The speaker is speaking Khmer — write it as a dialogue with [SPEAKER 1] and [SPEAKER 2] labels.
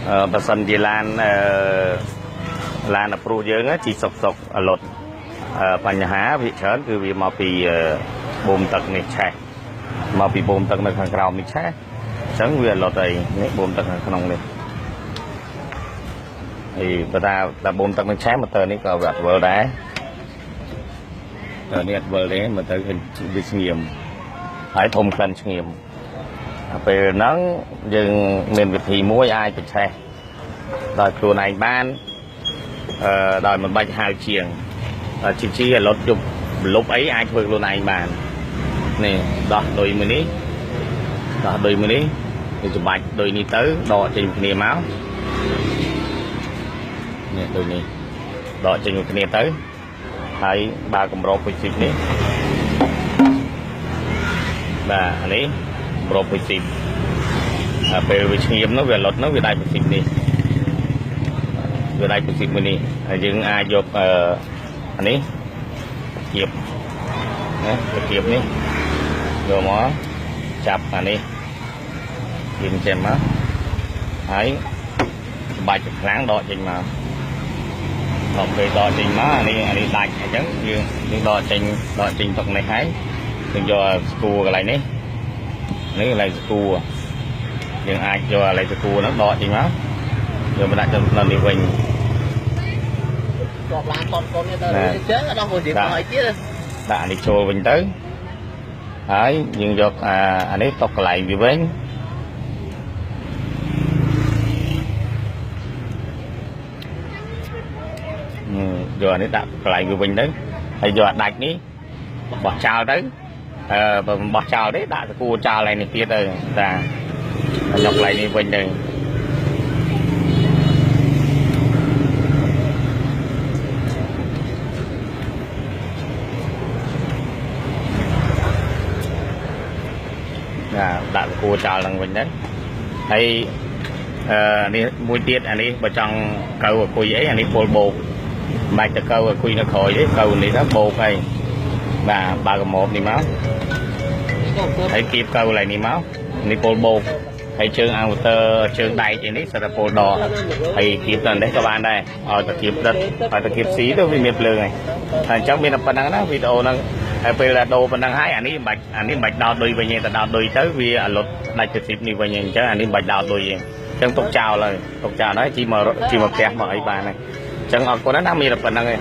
[SPEAKER 1] bà sân thì lan approve dương á chỉ sọc lộtបញ្ហាវាច្រើនគឺវាមកពីបូមទឹកនេះឆេះមកពីបូមទឹកនៅខាងក្រោមនេះឆេះអញ្ចឹងវាលុតអីនេះបូមទឹកខាងក្នុងនេះហើយបើថាបូមទឹកនេះឆេះម៉ូទ័រនេះក៏វាអត់វិលដែរនេះអត់វិលទេម៉ូទ័រវាស្ងៀមហើយធំក្លិនស្ងៀមពេលហ្នឹងយើងមានវិធីមួយអាចបញ្ឆេះដោយខ្លួនឯងបានដោយមិនបាច់ហៅជាងជីលុតជប់លុបអីអាចធ្វើខ្លួនឯងបាននេះដោះដុយមួយនេះវាច្បាច់ដុយនេះទៅដកចេញគ្នាមកនេះដុយនេះដកចេញគ្នាទៅហើយបើកម្រពុជិបនេះបាទអានេះកម្រពុជិបពេលវាស្ងៀមនោះវាលុតនោះវាដៃពុជិបនេះវាដៃពុជិបមួយនេះហើយយើងអាចយកអានេះគៀបណាគៀបនេះយកមកចាប់អានេះគៀបចេញមកហើយបាច់ខ្លាំងដកចេញមកដល់ពេលដកចេញមកអានេះដាច់អញ្ចឹងយើងដកចេញទុកនេះហើយយើងយកស្គូកន្លែងនេះកន្លែងស្គូយើងអាចយកកន្លែងស្គូហ្នឹងដកចេញមកយកមកដាក់នៅនេះវិញគាត់ឡានតកូននេះទៅចេះដល់មួយទៀតឲ្យទៀតដាក់នេះចូលវិញទៅហើយយើងយកអានេះតកកន្លែងវាវិញយកអានេះដាក់កន្លែងវាវិញទៅហើយយកអាដាច់នេះបោះចោលទៅបើមិនបោះចោលទេដាក់ស្គូចោលឯនេះទៀតទៅតាយកកន្លែងនេះវិញទៅដាក់គួរចោលឡើងវិញទៅហើយនេះមួយទៀតអានេះបើចង់កៅអង្គុយអីអានេះពលបោកមិនបាច់ទៅកៅអង្គុយនៅក្រោយទេកៅនេះទៅបោកហើយបាទបើកម៉ូបនេះមកហើយគៀបកៅកន្លែងនេះមកនេះពលបោកហើយជើងអាវតើជើងដែកឯនេះសិតតែពលដកហើយគៀបទៅនេះក៏បានដែរឲ្យតែគៀបដិតឲ្យតែគៀបស៊ីទៅវាមានភ្លើងហើយតែអញ្ចឹងមានតែប៉ុណ្្នឹងណាវីដេអូហ្នឹងហើយពេលដែលដូរប៉ុណ្ណឹងហើយអានេះមិនបាច់ដោតលុយវិញទេតែដោតលុយទៅវាអាលុតដាច់ទៅស៊ីបនេះវិញអញ្ចឹងអានេះមិនបាច់ដោតលុយទេអញ្ចឹងទុកចោលហើយជីមកផ្ទះមកអីបានហើយអញ្ចឹងអរគុណណាស់មានតែប៉ុណ្្នឹងឯង